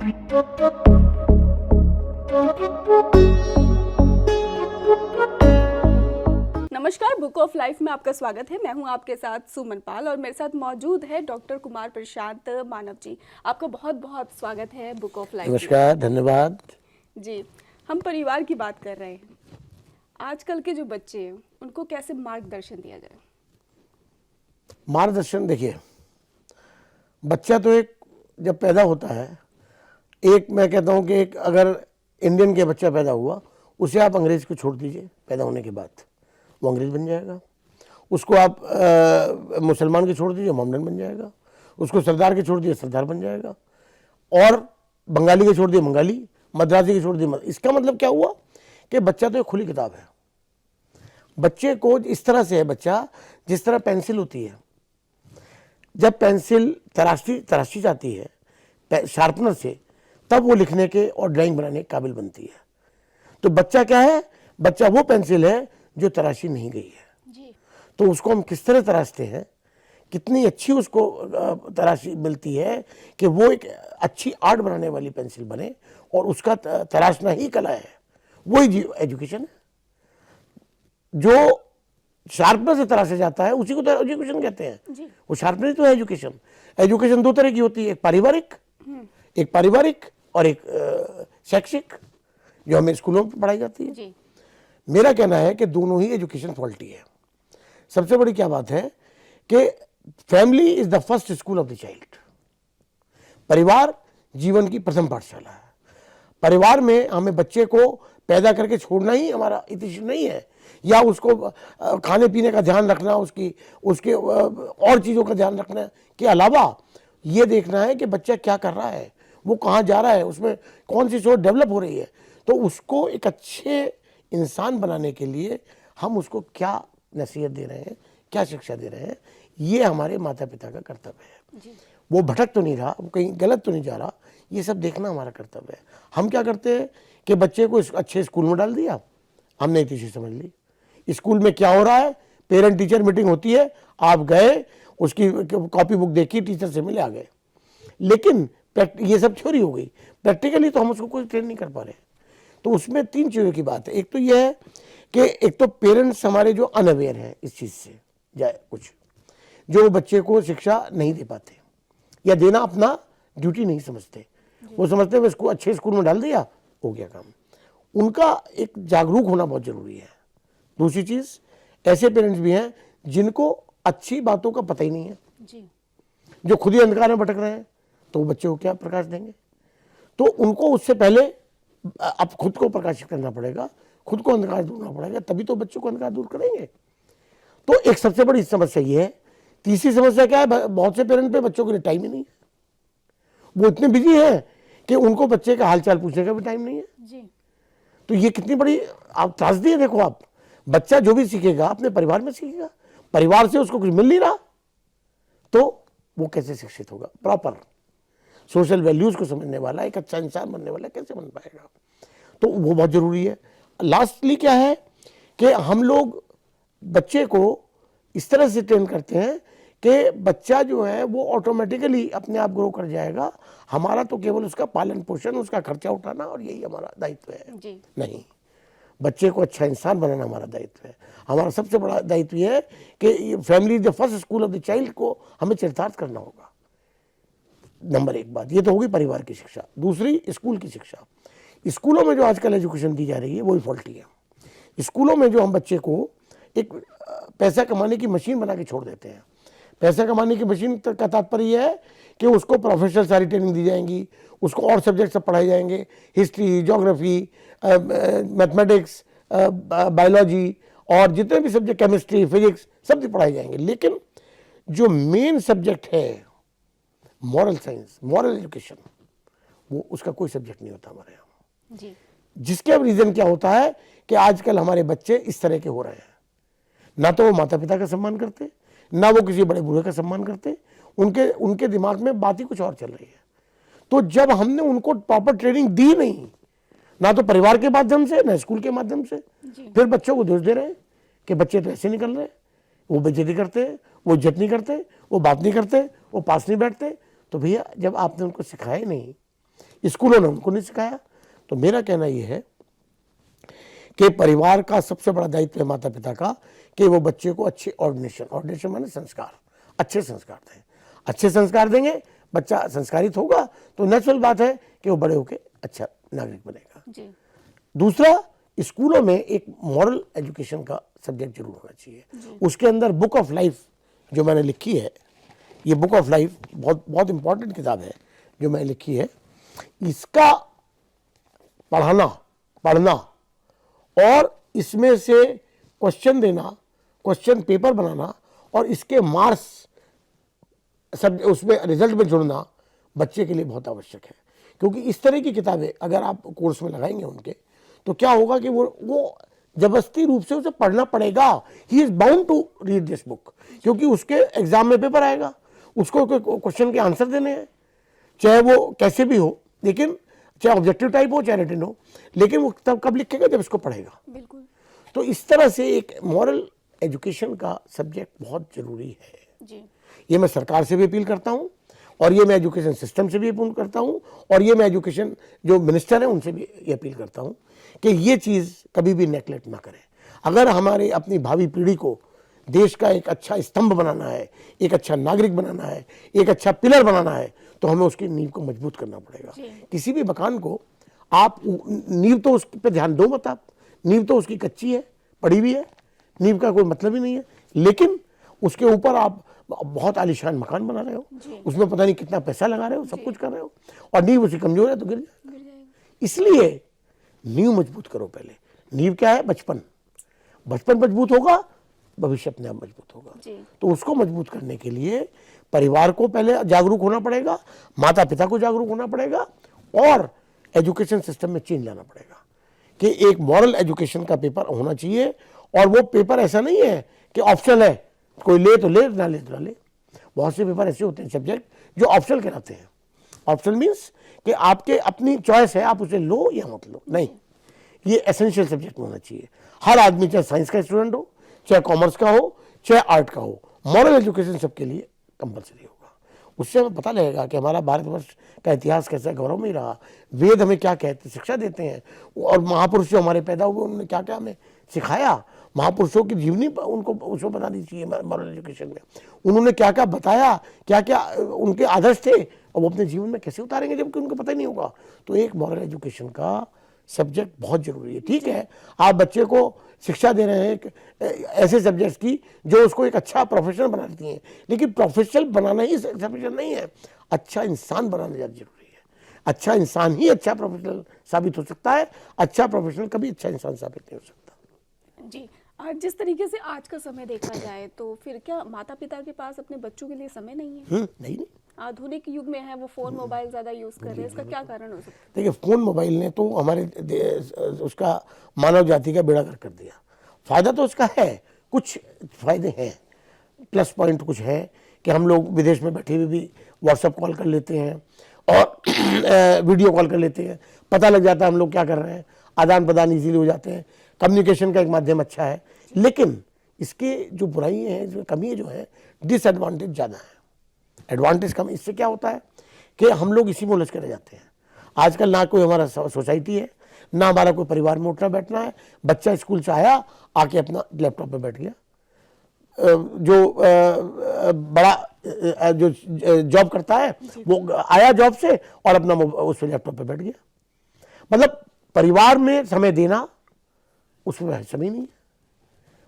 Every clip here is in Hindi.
नमस्कार, बुक ऑफ लाइफ में आपका स्वागत है। मैं हूं आपके साथ सुमन पाल और मेरे साथ मौजूद है डॉक्टर कुमार प्रशांत मानव जी। आपका बहुत बहुत स्वागत है बुक ऑफ लाइफ। नमस्कार, धन्यवाद जी। हम परिवार की बात कर रहे हैं। आजकल के जो बच्चे हैं उनको कैसे मार्गदर्शन दिया जाए? मार्गदर्शन देखिए, बच्चा तो एक जब पैदा होता है, एक मैं कहता हूं कि एक अगर इंडियन के बच्चा पैदा हुआ, उसे आप अंग्रेज को छोड़ दीजिए, पैदा होने के बाद वो अंग्रेज बन जाएगा। उसको आप मुसलमान के छोड़ दीजिए, मोहम्मदन बन जाएगा। उसको सरदार के छोड़ दिए, सरदार बन जाएगा। और बंगाली के छोड़ दिए, बंगाली, मद्रासी के छोड़ दिए। इसका मतलब क्या हुआ कि बच्चा तो एक खुली किताब है। बच्चे को इस तरह से है बच्चा, जिस तरह पेंसिल होती है, जब पेंसिल तराशी जाती है शार्पनर से, तब वो लिखने के और ड्राइंग बनाने के काबिल बनती है। तो बच्चा क्या है? बच्चा वो पेंसिल है जो तराशी नहीं गई है जी। तो उसको हम किस तरह तराशते हैं, कितनी अच्छी उसको तराशी मिलती है कि वो एक अच्छी आर्ट बनाने वाली पेंसिल बने, और उसका तराशना ही कला है। वही एजुकेशन है। जो शार्पनर से तराशा जाता है उसी को तो एजुकेशन कहते हैं जी। वो शार्पनर ही तो है एजुकेशन। एजुकेशन दो तरह की होती है, एक पारिवारिक और एक शैक्षिक, जो हमें स्कूलों में पढ़ाई जाती है जी। मेरा कहना है कि दोनों ही एजुकेशन फॉल्टी है। सबसे बड़ी क्या बात है कि family is the first school of the child. परिवार जीवन की प्रथम पाठशाला है। परिवार में हमें बच्चे को पैदा करके छोड़ना ही हमारा उद्देश्य नहीं है, या उसको खाने पीने का ध्यान रखना, उसके और चीज़ों का ध्यान रखने के अलावा ये देखना है कि बच्चा क्या कर रहा है, वो कहाँ जा रहा है, उसमें कौन सी सोच डेवलप हो रही है। तो उसको एक अच्छे इंसान बनाने के लिए हम उसको क्या नसीहत दे रहे हैं, क्या शिक्षा दे रहे हैं, ये हमारे माता पिता का कर्तव्य है जी। वो भटक तो नहीं रहा, वो कहीं गलत तो नहीं जा रहा, ये सब देखना हमारा कर्तव्य है। हम क्या करते हैं कि बच्चे को अच्छे स्कूल में डाल दिया, हमने इतनी चीज़ समझ ली। स्कूल में क्या हो रहा है, पेरेंट टीचर मीटिंग होती है, आप गए, उसकी कॉपी बुक देखी, टीचर से मिले, आ गए। लेकिन ये सब थ्योरी हो गई, प्रैक्टिकली तो हम उसको कोई ट्रेन नहीं कर पा रहे। तो उसमें तीन चीज़ों की बात है। एक तो यह है कि एक तो पेरेंट्स हमारे जो अनअवेयर हैं इस चीज़ से, जाए कुछ जो बच्चे को शिक्षा नहीं दे पाते या देना अपना ड्यूटी नहीं समझते। वो समझते हैं इसको अच्छे स्कूल में डाल दिया, हो गया काम। उनका एक जागरूक होना बहुत ज़रूरी है। दूसरी चीज़, ऐसे पेरेंट्स भी हैं जिनको अच्छी बातों का पता ही नहीं है जी। जो खुद ही अंधकार में भटक रहे हैं, तो वो बच्चे को क्या प्रकाश देंगे? तो उनको उससे पहले अब खुद को प्रकाशित करना पड़ेगा, खुद को अंधकार दूर करना पड़ेगा, तभी तो बच्चों को अंधकार दूर करेंगे। तो एक सबसे बड़ी समस्या ये है। तीसरी समस्या क्या है? बहुत से पेरेंट पे बच्चों के लिए टाइम ही नहीं है। वो इतने बिजी हैं कि उनको बच्चे का हालचाल पूछने का भी टाइम नहीं है जी। तो ये कितनी बड़ी आप त्रासदी है। देखो, आप बच्चा जो भी सीखेगा अपने परिवार में सीखेगा, परिवार से उसको कुछ मिल नहीं रहा, तो वो कैसे शिक्षित होगा? प्रॉपर सोशल वैल्यूज को समझने वाला, एक अच्छा इंसान बनने वाला कैसे बन पाएगा? तो वो बहुत जरूरी है। लास्टली क्या है कि हम लोग बच्चे को इस तरह से ट्रेन करते हैं कि बच्चा जो है वो ऑटोमेटिकली अपने आप ग्रो कर जाएगा। हमारा तो केवल उसका पालन पोषण, उसका खर्चा उठाना, और यही हमारा दायित्व है जी। नहीं, बच्चे को अच्छा इंसान बनाना हमारा दायित्व है। हमारा सबसे बड़ा दायित्व यह है कि family the first school of the child को हमें चरितार्थ करना होगा। नंबर एक बात ये तो होगी परिवार की शिक्षा। दूसरी, स्कूल की शिक्षा। स्कूलों में जो आजकल एजुकेशन दी जा रही है वही फॉल्टी है। स्कूलों में जो हम बच्चे को एक पैसा कमाने की मशीन बना के छोड़ देते हैं। पैसा कमाने की मशीन का तात्पर्य यह है कि उसको प्रोफेशनल सारी ट्रेनिंग दी जाएंगी, उसको और सब्जेक्ट सब पढ़ाए जाएंगे, हिस्ट्री, ज्योग्राफी, मैथमेटिक्स, बायोलॉजी, और जितने भी सब्जेक्ट, केमिस्ट्री, फिजिक्स, सब पढ़ाए जाएंगे। लेकिन जो मेन सब्जेक्ट है मॉरल साइंस, मॉरल एजुकेशन, वो उसका कोई सब्जेक्ट नहीं होता हमारे यहाँ जी। जिसके रीजन क्या होता है कि आजकल हमारे बच्चे इस तरह के हो रहे हैं, ना तो वो माता पिता का सम्मान करते, ना वो किसी बड़े बूढ़े का सम्मान करते। उनके दिमाग में बात ही कुछ और चल रही है। तो जब हमने उनको प्रॉपर ट्रेनिंग दी नहीं, ना तो परिवार के माध्यम से, ना स्कूल के माध्यम से, फिर बच्चों को दोष दे रहे हैं कि बच्चे तो ऐसे निकल रहे, वो बेइज्जती करते, वो इज्जत नहीं करते, वो बात नहीं करते, वो पास नहीं बैठते। तो भैया, जब आपने उनको सिखाया नहीं, स्कूलों ने उनको नहीं सिखाया। तो मेरा कहना यह है कि परिवार का सबसे बड़ा दायित्व है माता पिता का कि वो बच्चे को अच्छे ऑर्डिनेशन माने संस्कार, अच्छे संस्कार दें। अच्छे संस्कार देंगे, बच्चा संस्कारित होगा तो नेचुरल बात है कि वो बड़े होकर अच्छा नागरिक बनेगा। जी। दूसरा, स्कूलों में एक मॉरल एजुकेशन का सब्जेक्ट जरूर होना चाहिए। उसके अंदर बुक ऑफ लाइफ जो मैंने लिखी है, ये बुक ऑफ लाइफ बहुत बहुत इंपॉर्टेंट किताब है जो मैंने लिखी है, इसका पढ़ना और इसमें से क्वेश्चन देना, क्वेश्चन पेपर बनाना और इसके मार्क्स सब उसमें रिजल्ट में जुड़ना बच्चे के लिए बहुत आवश्यक है। क्योंकि इस तरह की किताबें अगर आप कोर्स में लगाएंगे उनके, तो क्या होगा कि वो जबरदस्ती रूप से उसे पढ़ना पड़ेगा। He is bound to read this book, क्योंकि उसके एग्जाम में पेपर आएगा, उसको क्वेश्चन के आंसर देने हैं, चाहे वो कैसे भी हो, लेकिन चाहे ऑब्जेक्टिव टाइप हो चाहे रिटन हो, लेकिन वो तब कब लिखेगा जब इसको पढ़ेगा। बिल्कुल। तो इस तरह से एक मॉरल एजुकेशन का सब्जेक्ट बहुत जरूरी है। जी। ये मैं सरकार से भी अपील करता हूँ और ये मैं एजुकेशन सिस्टम से भी अपील करता हूँ और ये मैं एजुकेशन जो मिनिस्टर हैं उनसे भी ये अपील करता हूँ कि ये चीज़ कभी भी नेगलेक्ट ना करें। अगर हमारे अपनी भावी पीढ़ी को देश का एक अच्छा स्तंभ बनाना है, एक अच्छा नागरिक बनाना है, एक अच्छा पिलर बनाना है, तो हमें उसकी नींव को मजबूत करना पड़ेगा। किसी भी मकान को आप नींव तो उस पर ध्यान दो मत, आप नींव तो उसकी कच्ची है, पड़ी हुई है, नींव का कोई मतलब ही नहीं है, लेकिन उसके ऊपर आप बहुत आलीशान मकान बना रहे हो, उसमें पता नहीं कितना पैसा लगा रहे हो, सब कुछ कर रहे हो, और नींव उसकी कमजोर है तो गिर जाएगा। इसलिए नींव मजबूत करो पहले। नींव क्या है? बचपन मजबूत होगा, भविष्य अपने आप मजबूत होगा। तो उसको मजबूत करने के लिए परिवार को पहले जागरूक होना पड़ेगा, माता पिता को जागरूक होना पड़ेगा और एजुकेशन सिस्टम में चेंज लाना पड़ेगा कि एक मॉरल एजुकेशन का पेपर होना चाहिए। और वो पेपर ऐसा नहीं है कि ऑप्शनल है, कोई ले तो ले, ना ले तो ना ले। बहुत से पेपर ऐसे होते हैं सब्जेक्ट जो ऑप्शनल कहलाते हैं। ऑप्शनल मीन्स कि आपके अपनी चॉइस है, आप उसे लो या मत लो, नहीं, ये एसेंशियल सब्जेक्ट होना चाहिए। हर आदमी, चाहे साइंस का स्टूडेंट हो, चाहे कॉमर्स का हो, चाहे आर्ट का हो, मॉरल एजुकेशन सबके लिए कंपलसरी होगा। उससे हमें पता लगेगा कि हमारा भारतवर्ष का इतिहास कैसा गौरवमयी रहा, वेद हमें क्या कहते शिक्षा देते हैं, और महापुरुष जो हमारे पैदा हुए उन्होंने क्या क्या हमें सिखाया, महापुरुषों की जीवनी उनको उसमें बतानी चाहिए मॉरल एजुकेशन में। उन्होंने क्या क्या बताया, क्या क्या उनके आदर्श थे, और वो अपने जीवन में कैसे उतारेंगे जबकि उनको पता ही नहीं होगा। तो एक मॉरल एजुकेशन का सब्जेक्ट बहुत जरूरी है। ठीक है, आप बच्चे को शिक्षा दे रहे हैं ऐसे सब्जेक्ट्स की जो उसको एक अच्छा प्रोफेशनल बनाती हैं, लेकिन प्रोफेशनल बनाना ही सफिशिएंट नहीं है, अच्छा इंसान बनाना ज़्यादा जरूरी है। अच्छा इंसान ही अच्छा प्रोफेशनल साबित हो सकता है, अच्छा प्रोफेशनल कभी अच्छा इंसान साबित नहीं हो सकता। जी। जिस तरीके से आज का समय देखा जाए तो फिर क्या माता पिता के पास अपने बच्चों के लिए समय नहीं है? नहीं, आधुनिक युग में है, वो फोन मोबाइल ज्यादा यूज कर रहे हैं, इसका क्या कारण हो सकता है? देखिए, फोन मोबाइल ने तो हमारे उसका मानव जाति का बेड़ा गर्क कर दिया। फायदा तो उसका है, कुछ फायदे हैं, प्लस पॉइंट कुछ है कि हम लोग विदेश में बैठे हुए भी व्हाट्सएप कॉल कर लेते हैं और वीडियो कॉल कर लेते हैं, पता लग जाता है हम लोग क्या कर रहे हैं, आदान प्रदान इजीली हो जाते हैं, कम्युनिकेशन का एक माध्यम अच्छा है। लेकिन इसके जो बुराइयाँ हैं, जो कमियाँ जो है, डिसएडवांटेज ज़्यादा है, एडवांटेज कम। इससे क्या होता है कि हम लोग इसी में उलझ कर रह जाते हैं। आजकल ना कोई हमारा सोसाइटी है, ना हमारा कोई परिवार में उठना बैठना है। बच्चा स्कूल से आया, आके अपना लैपटॉप पे बैठ गया, जो बड़ा जो जॉब करता है वो आया जॉब से और अपना उस पर लैपटॉप पे बैठ गया। मतलब परिवार में समय देना, उसमें समय नहीं है।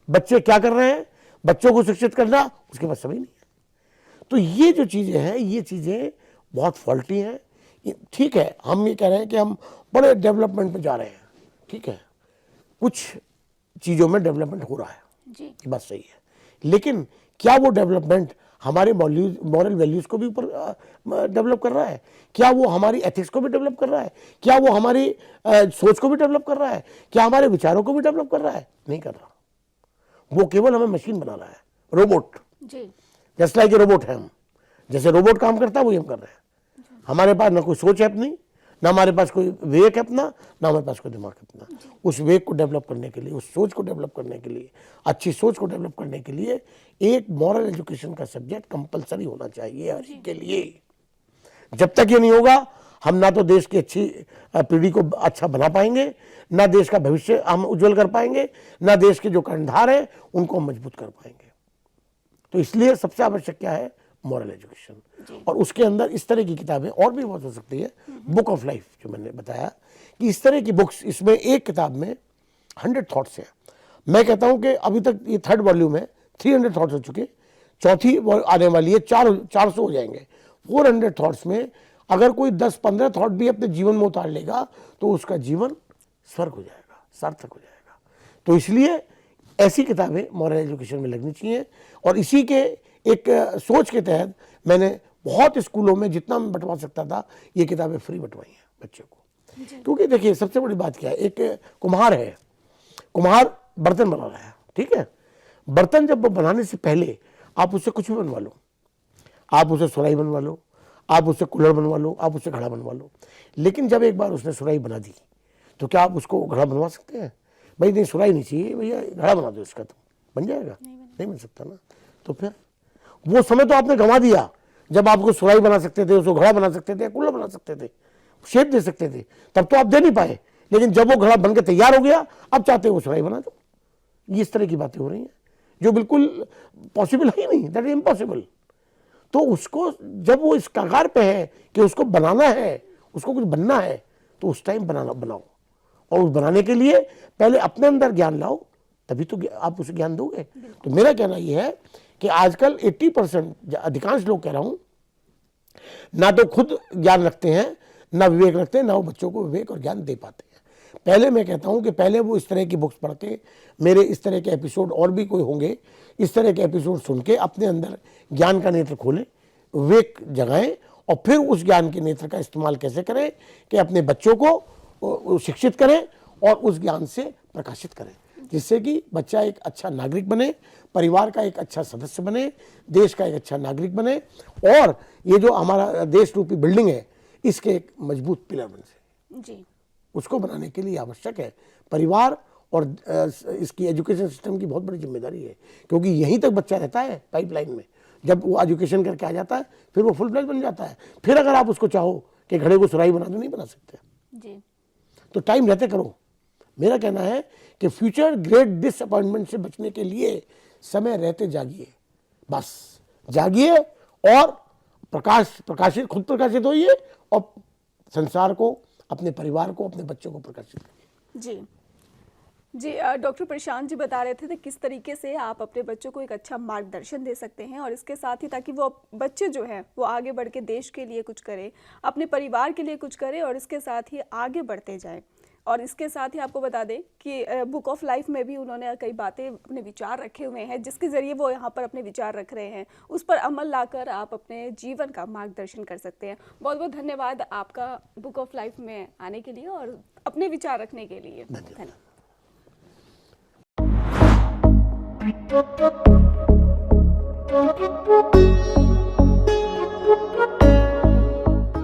बच्चे क्या कर रहे हैं, बच्चों को शिक्षित करना, उसके पास समय नहीं है। तो ये जो चीज़ें हैं, ये चीज़ें बहुत फॉल्टी हैं। ठीक है, हम ये कह रहे हैं कि हम बड़े डेवलपमेंट पे जा रहे हैं, ठीक है, कुछ चीज़ों में डेवलपमेंट हो रहा है जी, ये बात सही है, लेकिन क्या वो डेवलपमेंट हमारे मॉरल वैल्यूज़ को भी ऊपर डेवलप कर रहा है? क्या वो हमारी एथिक्स को भी डेवलप कर रहा है? क्या वो हमारी सोच को भी डेवलप कर रहा है? क्या हमारे विचारों को भी डेवलप कर रहा है? नहीं कर रहा। वो केवल हमें मशीन बना रहा है, रोबोट जी, जस्ट लाइक ए रोबोट है। हम जैसे रोबोट काम करता है वही हम कर रहे हैं। हमारे पास ना कोई सोच है अपनी, ना हमारे पास कोई विवेक है अपना, ना हमारे पास कोई दिमाग है अपना। उस विवेक को डेवलप करने के लिए, उस सोच को डेवलप करने के लिए, अच्छी सोच को डेवलप करने के लिए एक मॉरल एजुकेशन का सब्जेक्ट कंपलसरी होना चाहिए हर एक के लिए। जब तक ये नहीं होगा, हम ना तो देश की अच्छी पीढ़ी को अच्छा बना पाएंगे, ना देश का भविष्य हम उज्जवल कर पाएंगे, ना देश के जो कर्णधार हैं उनको हम मजबूत कर पाएंगे। तो इसलिए सबसे आवश्यक क्या है, मॉरल एजुकेशन। और उसके अंदर इस तरह की किताबें और भी बहुत हो सकती है। बुक ऑफ लाइफ जो मैंने बताया कि इस तरह की बुक्स, इसमें एक किताब में 100 थॉट्स हैं। मैं कहता हूं कि अभी तक ये 3rd वॉल्यूम है, 300 थॉट्स हो चुके, चौथी आने वाली है, 400 हो जाएंगे। 400 थॉट्स में अगर कोई 10-15 थॉट भी अपने जीवन में उतार लेगा तो उसका जीवन स्वर्ग हो जाएगा, सार्थक हो जाएगा। तो इसलिए ऐसी किताबें मॉरल एजुकेशन में लगनी चाहिए। और इसी के एक सोच के तहत मैंने बहुत स्कूलों में जितना मैं बंटवा सकता था ये किताबें फ्री बंटवाई हैं बच्चों को। क्योंकि देखिए सबसे बड़ी बात क्या है, एक कुम्हार है, कुम्हार बर्तन बना रहा है, ठीक है। बर्तन जब वो बनाने से पहले आप उससे कुछ भी बनवा लो, आप उसे सुराही बनवा लो, आप उससे कुल्हड़ बनवा लो, आप उससे घड़ा बनवा लो। लेकिन जब एक बार उसने सुराही बना दी तो क्या आप उसको घड़ा बनवा सकते हैं? भाई नहीं, सुराही नहीं चाहिए भैया, घड़ा बना दो इसका, तो बन जाएगा? नहीं बन सकता ना। तो फिर वो समय तो आपने गंवा दिया जब आपको सुराही बना सकते थे, उसको घड़ा बना सकते थे, कुल्हड़ बना सकते थे, शेप दे सकते थे, तब तो आप दे नहीं पाए। लेकिन जब वो घड़ा बन के तैयार हो गया, अब चाहते हो वो सुराही बना दो। ये इस तरह की बातें हो रही हैं जो बिल्कुल पॉसिबल है ही नहीं, दैट इज इम्पॉसिबल। तो उसको जब वो इस कगार पे है कि उसको बनाना है, उसको कुछ बनना है, तो उस टाइम बनाओ। और उस बनाने के लिए पहले अपने अंदर ज्ञान लाओ, तभी तो आप उसे ज्ञान दोगे। तो मेरा कहना यह है कि आजकल 80% अधिकांश लोग कह रहा हूं, ना तो खुद ज्ञान रखते हैं, ना विवेक रखते हैं, ना वो बच्चों को विवेक और ज्ञान दे पाते हैं। पहले मैं कहता हूं कि पहले वो इस तरह की बुक्स पढ़ के, मेरे इस तरह के एपिसोड और भी कोई होंगे, इस तरह के एपिसोड सुन के अपने अंदर ज्ञान का नेत्र खोलें, विवेक जगाएं, और फिर उस ज्ञान के नेत्र का इस्तेमाल कैसे करें कि अपने बच्चों को शिक्षित करें और उस ज्ञान से प्रकाशित करें, जिससे कि बच्चा एक अच्छा नागरिक बने, परिवार का एक अच्छा सदस्य बने, देश का एक अच्छा नागरिक बने, और ये जो हमारा देश रूपी बिल्डिंग है इसके एक मजबूत पिलर बन सके। जी, उसको बनाने के लिए आवश्यक है परिवार और इसकी एजुकेशन सिस्टम की बहुत बड़ी जिम्मेदारी है। क्योंकि यहीं तक बच्चा रहता है पाइपलाइन में, जब वो एजुकेशन करके आ जाता है फिर वो फुल फ्लेज बन जाता है। फिर अगर आप उसको चाहो कि घड़े को सुराही बना दो, नहीं बना सकते। जी, तो टाइम रहते करो। मेरा कहना है कि फ्यूचर ग्रेट डिसअपॉइंटमेंट से बचने के लिए समय रहते जागिए, बस जागिए और प्रकाशित खुद प्रकाशित होइए और संसार को, अपने परिवार को, अपने बच्चों को प्रकाशित करिए। जी, जी। डॉक्टर प्रशांत जी बता रहे थे किस तरीके से आप अपने बच्चों को एक अच्छा मार्गदर्शन दे सकते हैं, और इसके साथ ही ताकि वो बच्चे जो हैं वो आगे बढ़ के देश के लिए कुछ करें, अपने परिवार के लिए कुछ करें, और इसके साथ ही आगे बढ़ते जाएं। और इसके साथ ही आपको बता दें कि बुक ऑफ लाइफ में भी उन्होंने कई बातें, अपने विचार रखे हुए हैं, जिसके ज़रिए वो यहाँ पर अपने विचार रख रहे हैं, उस पर अमल लाकर आप अपने जीवन का मार्गदर्शन कर सकते हैं। बहुत बहुत धन्यवाद आपका बुक ऑफ लाइफ में आने के लिए और अपने विचार रखने के लिए। धन्यवाद।